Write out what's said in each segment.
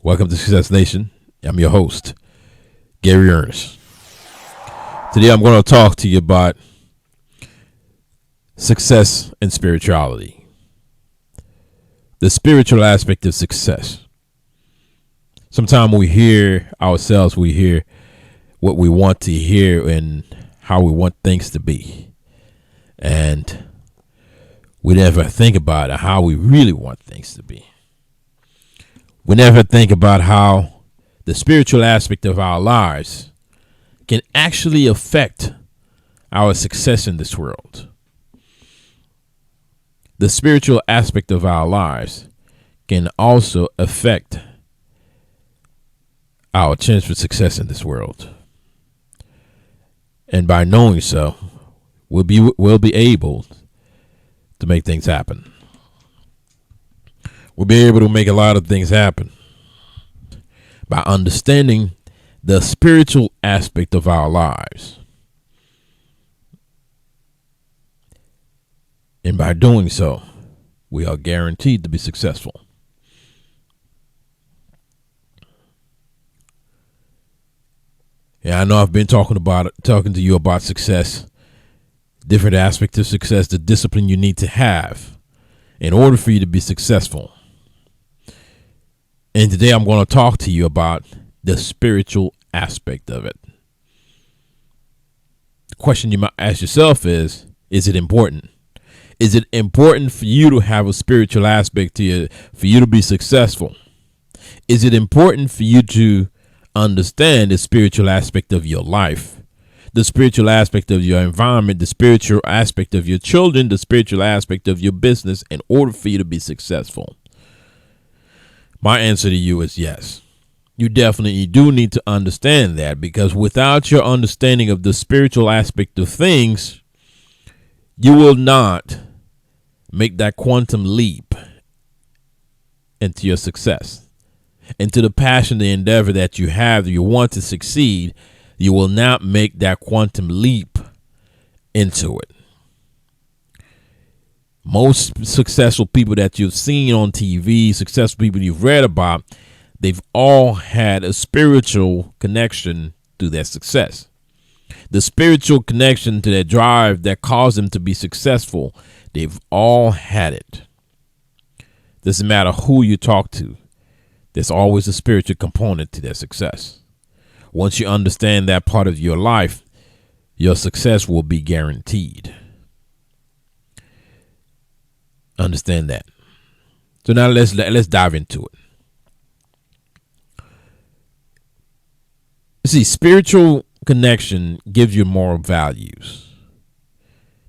Welcome to Success Nation. I'm your host, Gary Ernest. Today I'm going to talk to you about success and spirituality. The spiritual aspect of success. Sometimes we hear ourselves, we hear what we want to hear and how we want things to be. And we never think about how we really want things to be. We never think about how the spiritual aspect of our lives can actually affect our success in this world. The spiritual aspect of our lives can also affect our chance for success in this world. And by knowing so, we'll be able to make things happen. We'll be able to make a lot of things happen by understanding the spiritual aspect of our lives. And by doing so, we are guaranteed to be successful. Yeah, I know I've been talking to you about success, different aspects of success, the discipline you need to have in order for you to be successful. And today I'm going to talk to you about the spiritual aspect of it. The question you might ask yourself is it important? Is it important for you to have a spiritual aspect to you, for you to be successful? Is it important for you to understand the spiritual aspect of your life, the spiritual aspect of your environment, the spiritual aspect of your children, the spiritual aspect of your business in order for you to be successful? My answer to you is yes. You definitely do need to understand that, because without your understanding of the spiritual aspect of things, you will not make that quantum leap into your success, into the passion, the endeavor that you have, that you want to succeed. You will not make that quantum leap into it. Most successful people that you've seen on TV, successful people you've read about, they've all had a spiritual connection to their success. The spiritual connection to their drive that caused them to be successful, they've all had it. Doesn't matter who you talk to, there's always a spiritual component to their success. Once you understand that part of your life, your success will be guaranteed. Understand that. So now let's dive into it. See, spiritual connection gives you more values.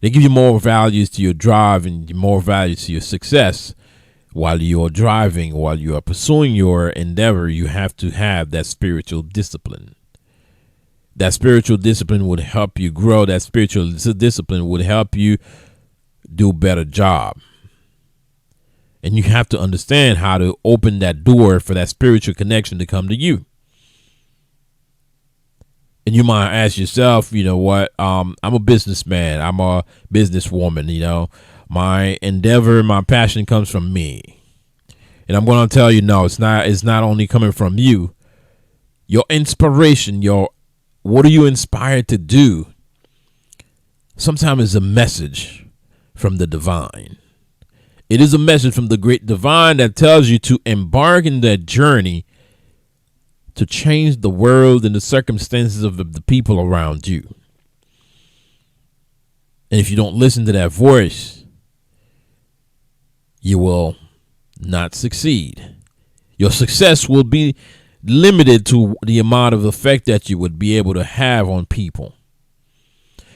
They give you more values to your drive and more values to your success. While you're driving, while you are pursuing your endeavor, you have to have that spiritual discipline. That spiritual discipline would help you grow. That spiritual discipline would help you do a better job. And you have to understand how to open that door for that spiritual connection to come to you. And you might ask yourself, you know what? I'm a businessman. I'm a businesswoman. You know, my endeavor, my passion comes from me. And I'm going to tell you, no, it's not only coming from you. Your inspiration, what are you inspired to do? Sometimes it's a message from the divine. It is a message from the great divine that tells you to embark in that journey to change the world and the circumstances of the people around you. And if you don't listen to that voice, you will not succeed. Your success will be limited to the amount of effect that you would be able to have on people.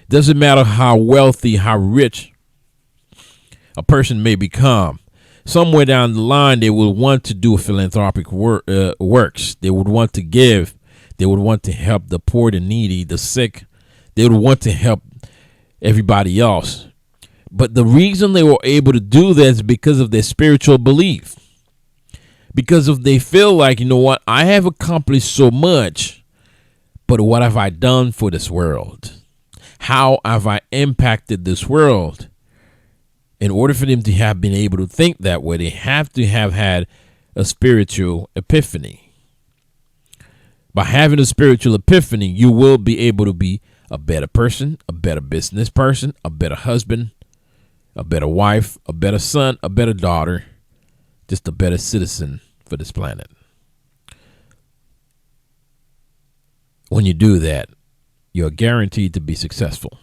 Doesn't matter how wealthy, how rich a person may become. Somewhere down the line, they will want to do philanthropic works. They would want to give. They would want to help the poor, the needy, the sick. They would want to help everybody else. But the reason they were able to do that is because of their spiritual belief. Because if they feel like, you know what, I have accomplished so much, but what have I done for this world? How have I impacted this world? In order for them to have been able to think that way, they have to have had a spiritual epiphany. By having a spiritual epiphany, you will be able to be a better person, a better business person, a better husband, a better wife, a better son, a better daughter, just a better citizen for this planet. When you do that, you're guaranteed to be successful.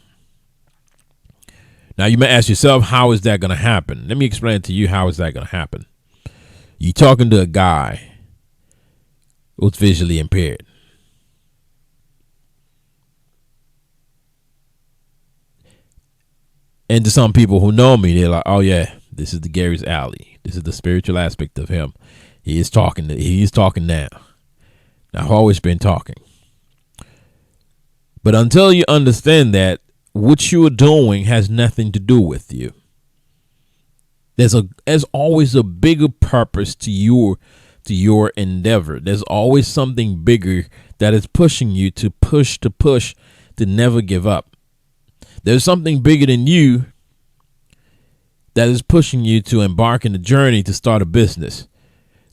Now, you may ask yourself, how is that going to happen? Let me explain to you how is that going to happen. You're talking to a guy who's visually impaired. And to some people who know me, they're like, oh, yeah, this is the Gary's alley. This is the spiritual aspect of him. He is talking now. I've always been talking. But until you understand that, what you are doing has nothing to do with you. There's always a bigger purpose to your endeavor. There's always something bigger that is pushing you to push, to never give up. There's something bigger than you that is pushing you to embark in the journey to start a business,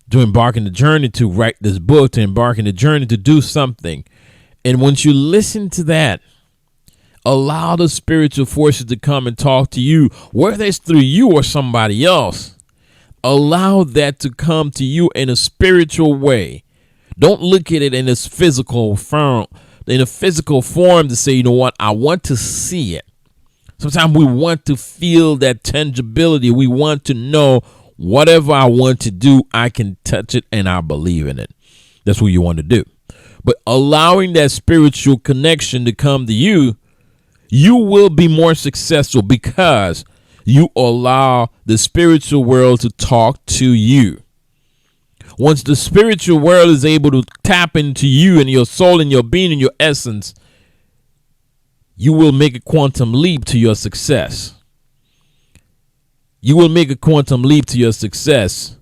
to embark in the journey to write this book, to embark in the journey to do something. And once you listen to that, allow the spiritual forces to come and talk to you, whether it's through you or somebody else. Allow that to come to you in a spiritual way. Don't look at it in this physical form, to say, you know what, I want to see it. Sometimes we want to feel that tangibility. We want to know whatever I want to do, I can touch it and I believe in it. That's what you want to do. But allowing that spiritual connection to come to you, you will be more successful because you allow the spiritual world to talk to you. Once the spiritual world is able to tap into you and your soul and your being and your essence, you will make a quantum leap to your success. You will make a quantum leap to your success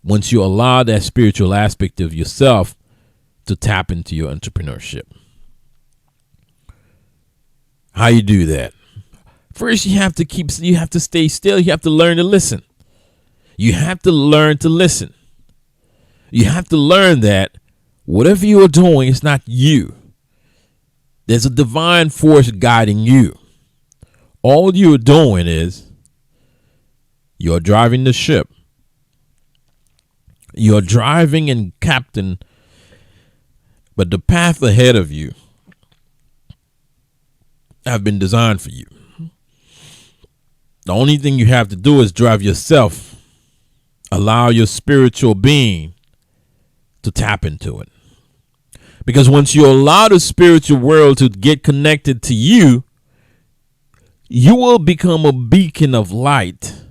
once you allow that spiritual aspect of yourself to tap into your entrepreneurship. How you do that? First, you have to stay still. You have to learn to listen. You have to learn to listen. You have to learn that whatever you are doing is not you. There's a divine force guiding you. All you're doing is you're driving the ship. You're driving and captain, but the path ahead of you have been designed for you. The only thing you have to do is drive yourself. Allow your spiritual being to tap into it. Because once you allow the spiritual world to get connected to you, you will become a beacon of light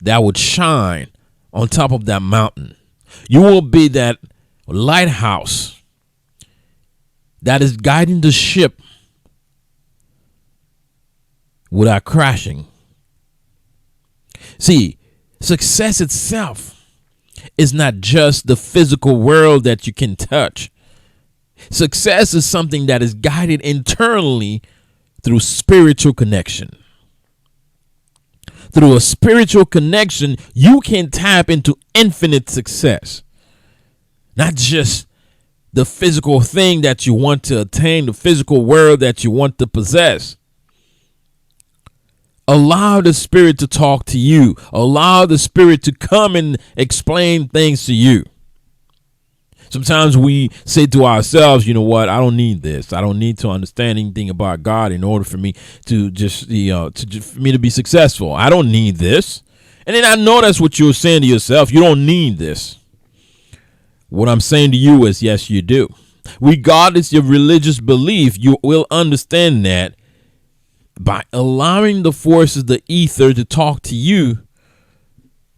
that would shine on top of that mountain. You will be that lighthouse that is guiding the ship without crashing. See, success itself is not just the physical world that you can touch. Success is something that is guided internally through spiritual connection. Through a spiritual connection, you can tap into infinite success. Not just the physical thing that you want to attain, the physical world that you want to possess. Allow the spirit to talk to you. Allow the spirit to come and explain things to you. Sometimes we say to ourselves, you know what, I don't need this. I don't need to understand anything about God in order for me to for me to be successful. I don't need this. And then I know that's what you're saying to yourself. You don't need this. What I'm saying to you is, yes, you do. Regardless of your religious belief, you will understand that by allowing the forces, the ether, to talk to you,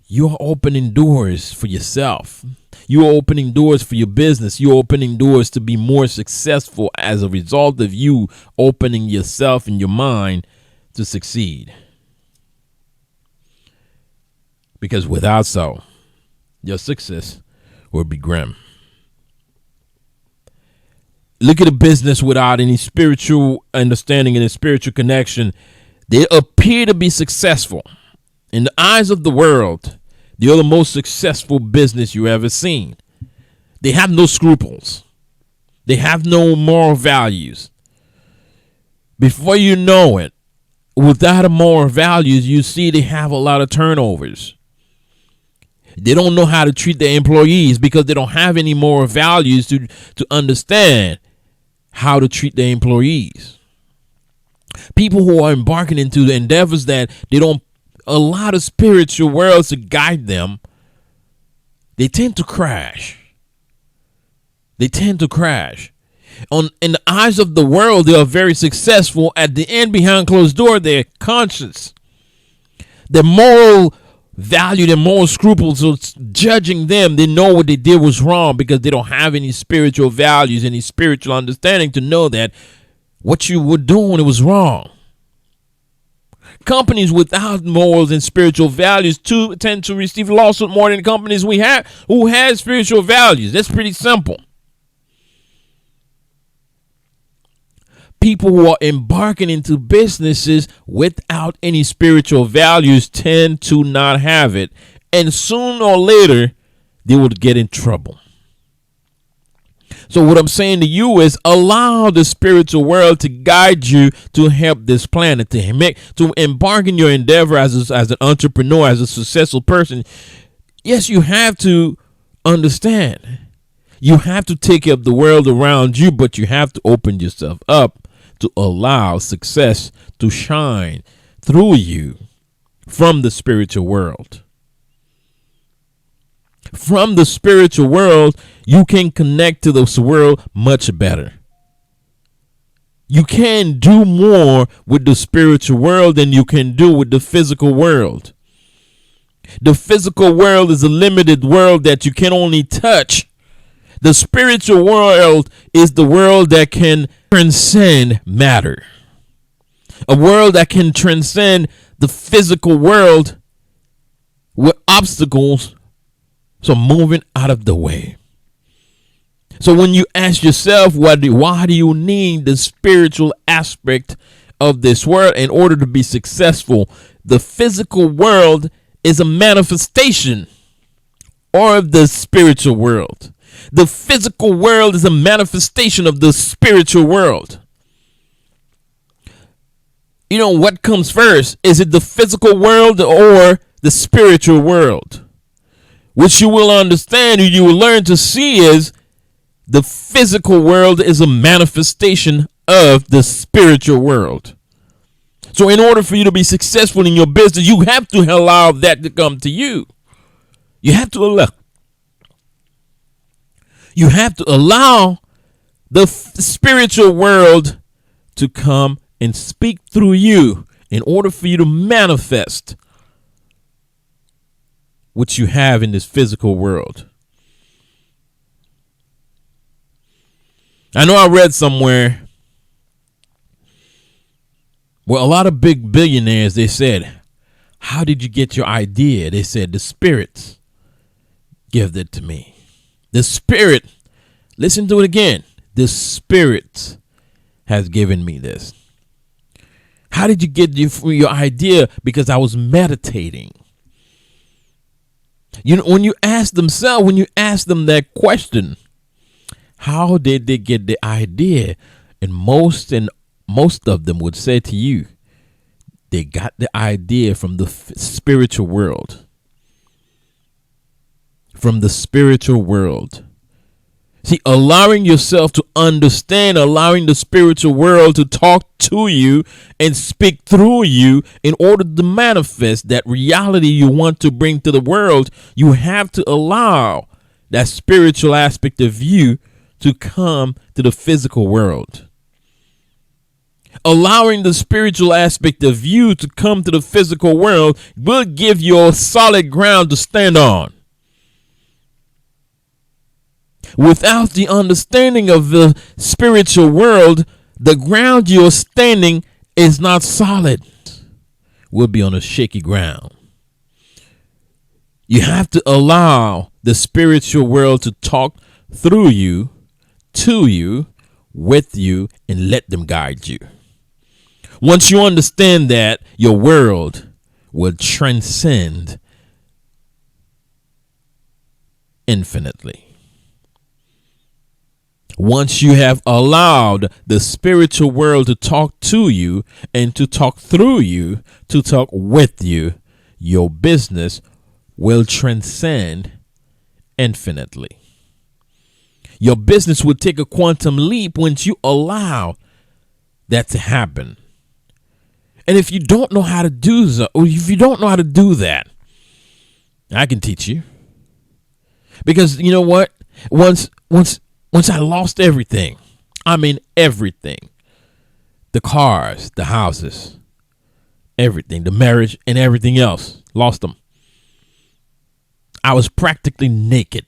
you're opening doors for yourself. You're opening doors for your business. You're opening doors to be more successful as a result of you opening yourself and your mind to succeed. Because without so, your success will be grim. Look at a business without any spiritual understanding and a spiritual connection. They appear to be successful. In the eyes of the world, they're the most successful business you ever seen. They have no scruples. They have no moral values. Before you know it, without a moral values, you see they have a lot of turnovers. They don't know how to treat their employees because they don't have any moral values to understand how to treat their employees. People who are embarking into the endeavors that they don't allow the spiritual world to guide them, they tend to crash. They tend to crash. In the eyes of the world, they are very successful. At the end, behind closed door, they're conscious. Their moral value, their moral scruples, so judging them, they know what they did was wrong because they don't have any spiritual values, any spiritual understanding to know that what you were doing, it was wrong. Companies without morals and spiritual values tend to receive lawsuit more than companies we have who have spiritual values. That's pretty simple. People who are embarking into businesses without any spiritual values tend to not have it. And sooner or later, they would get in trouble. So what I'm saying to you is allow the spiritual world to guide you to help this planet, to embark in your endeavor as an entrepreneur, as a successful person. Yes, you have to understand. You have to take up the world around you, but you have to open yourself up to allow success to shine through you from the spiritual world. From the spiritual world, you can connect to this world much better. You can do more with the spiritual world than you can do with the physical world. The physical world is a limited world that you can only touch. The spiritual world is the world that can transcend matter. A world that can transcend the physical world with obstacles, so moving out of the way. So when you ask yourself, why do you need the spiritual aspect of this world in order to be successful? The physical world is a manifestation of the spiritual world. The physical world is a manifestation of the spiritual world. You know, what comes first? Is it the physical world or the spiritual world? Which you will understand and you will learn to see is the physical world is a manifestation of the spiritual world. So in order for you to be successful in your business, you have to allow that to come to you. You have to allow the spiritual world to come and speak through you in order for you to manifest what you have in this physical world. I know I read somewhere where a lot of big billionaires, they said, how did you get your idea? They said, the spirits give it to me. The spirit, listen to it again. The spirit has given me this. How did you get your idea? Because I was meditating. You know, when you ask them that question, how did they get the idea? And most of them would say to you, they got the idea from the spiritual world. From the spiritual world. See, allowing yourself to understand, allowing the spiritual world to talk to you and speak through you in order to manifest that reality you want to bring to the world, you have to allow that spiritual aspect of you to come to the physical world. Allowing the spiritual aspect of you to come to the physical world will give you a solid ground to stand on. Without the understanding of the spiritual world, the ground you're standing is not solid. We'll be on a shaky ground. You have to allow the spiritual world to talk through you, to you, with you, and let them guide you. Once you understand that, your world will transcend infinitely. Once you have allowed the spiritual world to talk to you and to talk through you, to talk with you, your business will transcend infinitely. Your business will take a quantum leap once you allow that to happen. And if you don't know how to do so, or if you don't know how to do that, I can teach you. Because you know what? Once I lost everything, I mean everything, the cars, the houses, everything, the marriage and everything else, lost them. I was practically naked.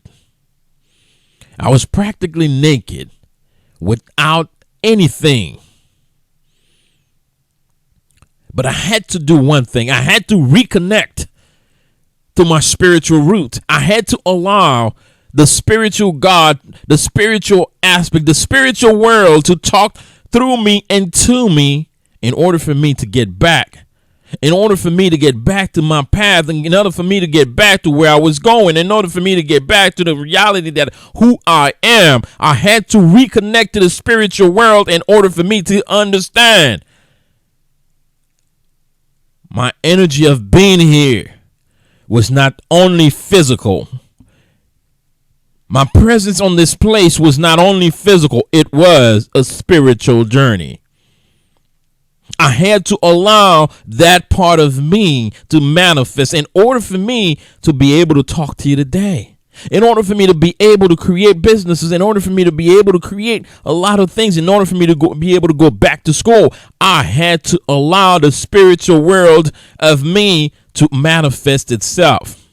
I was practically naked without anything. But I had to do one thing. I had to reconnect to my spiritual roots. I had to allow the spiritual God, the spiritual aspect, the spiritual world to talk through me and to me in order for me to get back. In order for me to get back to my path, and in order for me to get back to where I was going, in order for me to get back to the reality that who I am, I had to reconnect to the spiritual world in order for me to understand my energy of being here was not only physical. My presence on this place was not only physical, it was a spiritual journey. I had to allow that part of me to manifest in order for me to be able to talk to you today. In order for me to be able to create businesses, in order for me to be able to create a lot of things, in order for me to be able to go back to school, I had to allow the spiritual world of me to manifest itself.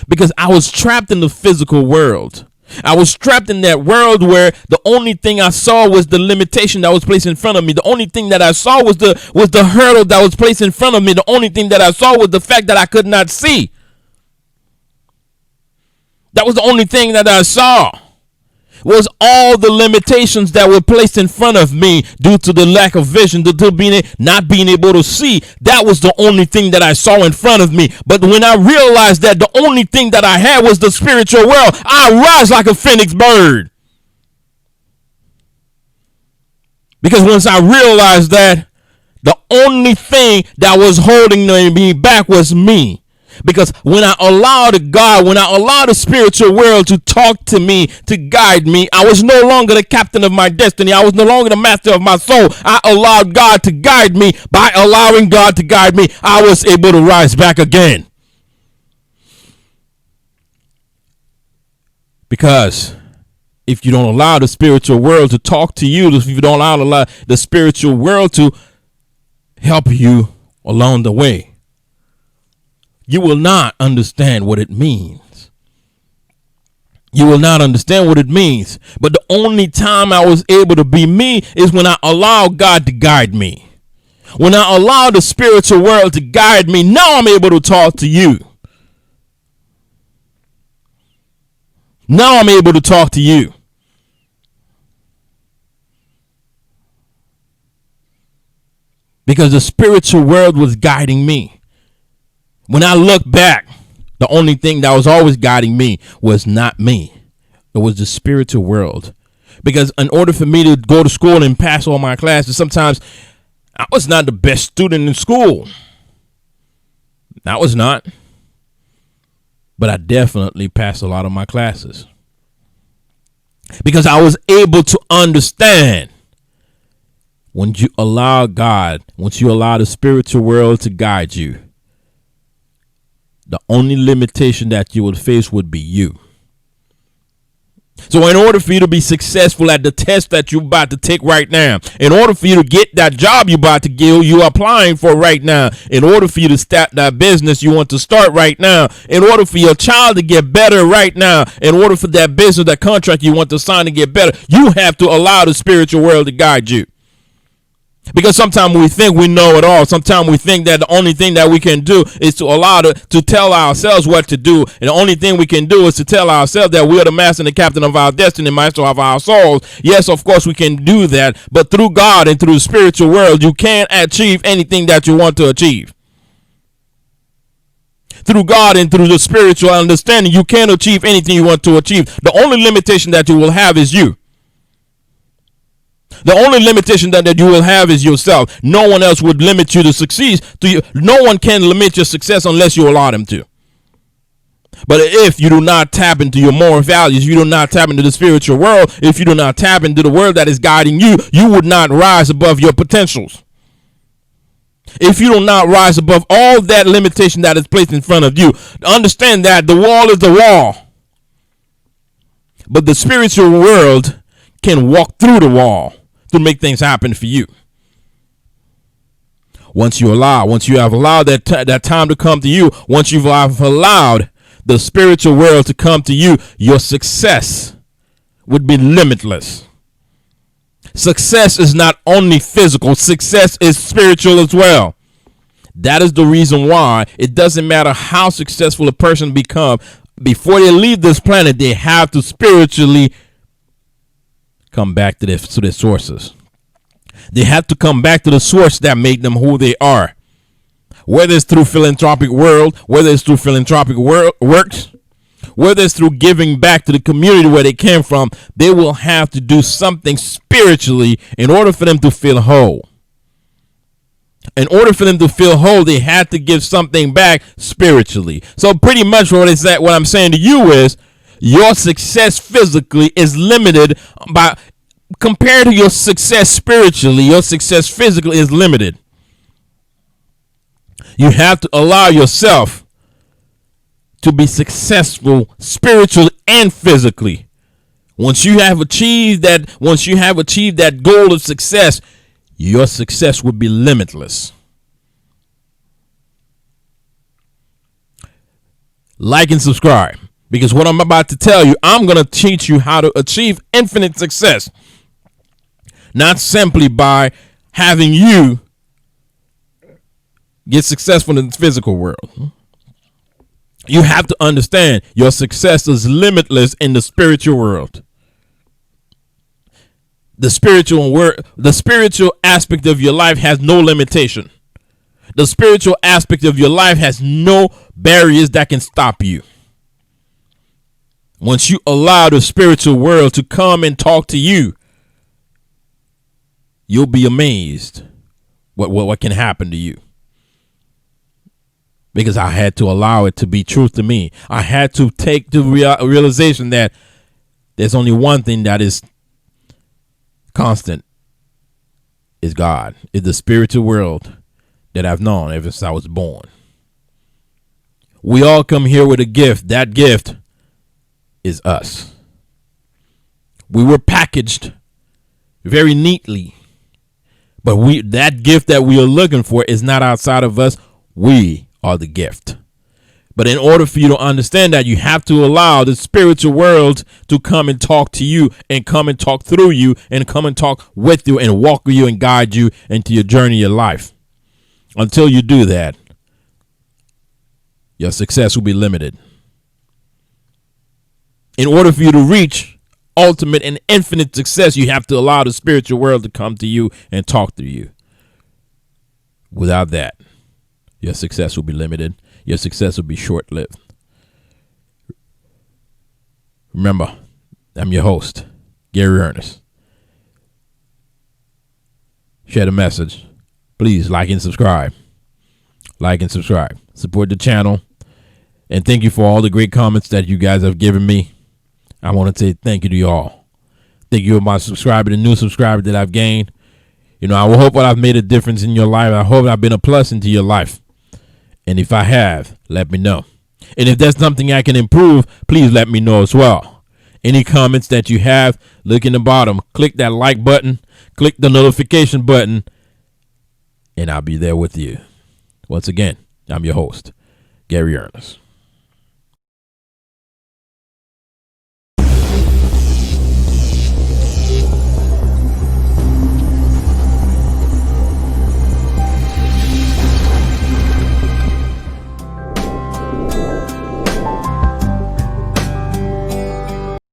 Because I was trapped in the physical world. I was trapped in that world where the only thing I saw was the limitation that was placed in front of me. The only thing that I saw was the hurdle that was placed in front of me. The only thing that I saw was the fact that I could not see. That was the only thing that I saw, was all the limitations that were placed in front of me due to the lack of vision, due to not being able to see. That was the only thing that I saw in front of me. But when I realized that the only thing that I had was the spiritual world, I rise like a phoenix bird. Because once I realized that the only thing that was holding me back was me. Because when I allowed God, when I allowed the spiritual world to talk to me, to guide me, I was no longer the captain of my destiny. I was no longer the master of my soul. I allowed God to guide me. By allowing God to guide me, I was able to rise back again. Because if you don't allow the spiritual world to talk to you, if you don't allow the spiritual world to help you along the way, you will not understand what it means. You will not understand what it means. But the only time I was able to be me is when I allowed God to guide me. When I allowed the spiritual world to guide me, now I'm able to talk to you. Now I'm able to talk to you. Because the spiritual world was guiding me. When I look back, the only thing that was always guiding me was not me. It was the spiritual world. Because in order for me to go to school and pass all my classes, sometimes I was not the best student in school. I was not. But I definitely passed a lot of my classes. Because I was able to understand. When you allow God, once you allow the spiritual world to guide you, the only limitation that you would face would be you. So in order for you to be successful at the test that you're about to take right now, in order for you to get that job you're about to get, you're applying for right now, in order for you to start that business you want to start right now, in order for your child to get better right now, in order for that business, that contract you want to sign to get better, you have to allow the spiritual world to guide you. Because sometimes we think we know it all. Sometimes we think that the only thing that we can do is to allow to tell ourselves what to do. And the only thing we can do is to tell ourselves that we are the master and the captain of our destiny, master of our souls. Yes, of course, we can do that. But through God and through the spiritual world, you can't achieve anything that you want to achieve. Through God and through the spiritual understanding, you can't achieve anything you want to achieve. The only limitation that you will have is you. The only limitation that you will have is yourself. No one else would limit you to succeed. No one can limit your success unless you allow them to. But if you do not tap into your moral values, you do not tap into the spiritual world, if you do not tap into the world that is guiding you, you would not rise above your potentials. If you do not rise above all that limitation that is placed in front of you, understand that the wall is the wall. But the spiritual world can walk through the wall to make things happen for you. Once you have allowed that time to come to you, once you've allowed the spiritual world to come to you, your success would be limitless. Success is not only physical, success is spiritual as well. That is the reason why it doesn't matter how successful a person become. Before they leave this planet, they have to spiritually come back to their sources. They have to come back to the source that made them who they are. Whether it's through philanthropic works, whether it's through giving back to the community where they came from, they will have to do something spiritually in order for them to feel whole. In order for them to feel whole, they had to give something back spiritually. So pretty much what I'm saying to you is your success physically is limited by, compared to your success spiritually, your success physically is limited. You have to allow yourself to be successful spiritually and physically. Once you have achieved that goal of success, your success will be limitless. Like and subscribe, because what I'm about to tell you, I'm going to teach you how to achieve infinite success. Not simply by having you get successful in the physical world. You have to understand your success is limitless in the spiritual world. The spiritual aspect of your life has no limitation. The spiritual aspect of your life has no barriers that can stop you. Once you allow the spiritual world to come and talk to you, you'll be amazed what can happen to you. Because I had to allow it to be truth to me. I had to take the realization that there's only one thing that is constant, is God, is the spiritual world that I've known ever since I was born. We all come here with a gift. That gift is us. We were packaged very neatly, but that gift that we are looking for is not outside of us. We are the gift. But in order for you to understand that, you have to allow the spiritual world to come and talk to you and come and talk through you and come and talk with you and walk with you and guide you into your journey of life. Until you do that, your success will be limited. In order for you to reach ultimate and infinite success, you have to allow the spiritual world to come to you and talk to you. Without that, your success will be limited. Your success will be short-lived. Remember, I'm your host, Gary Ernest. Share the message. Please like and subscribe. Like and subscribe. Support the channel. And thank you for all the great comments that you guys have given me. I want to say thank you to you all. Thank you for my subscriber, the new subscriber that I've gained. You know, I will hope that I've made a difference in your life. I hope I've been a plus into your life. And if I have, let me know. And if there's something I can improve, please let me know as well. Any comments that you have, look in the bottom. Click that like button. Click the notification button. And I'll be there with you. Once again, I'm your host, Gary Ernest.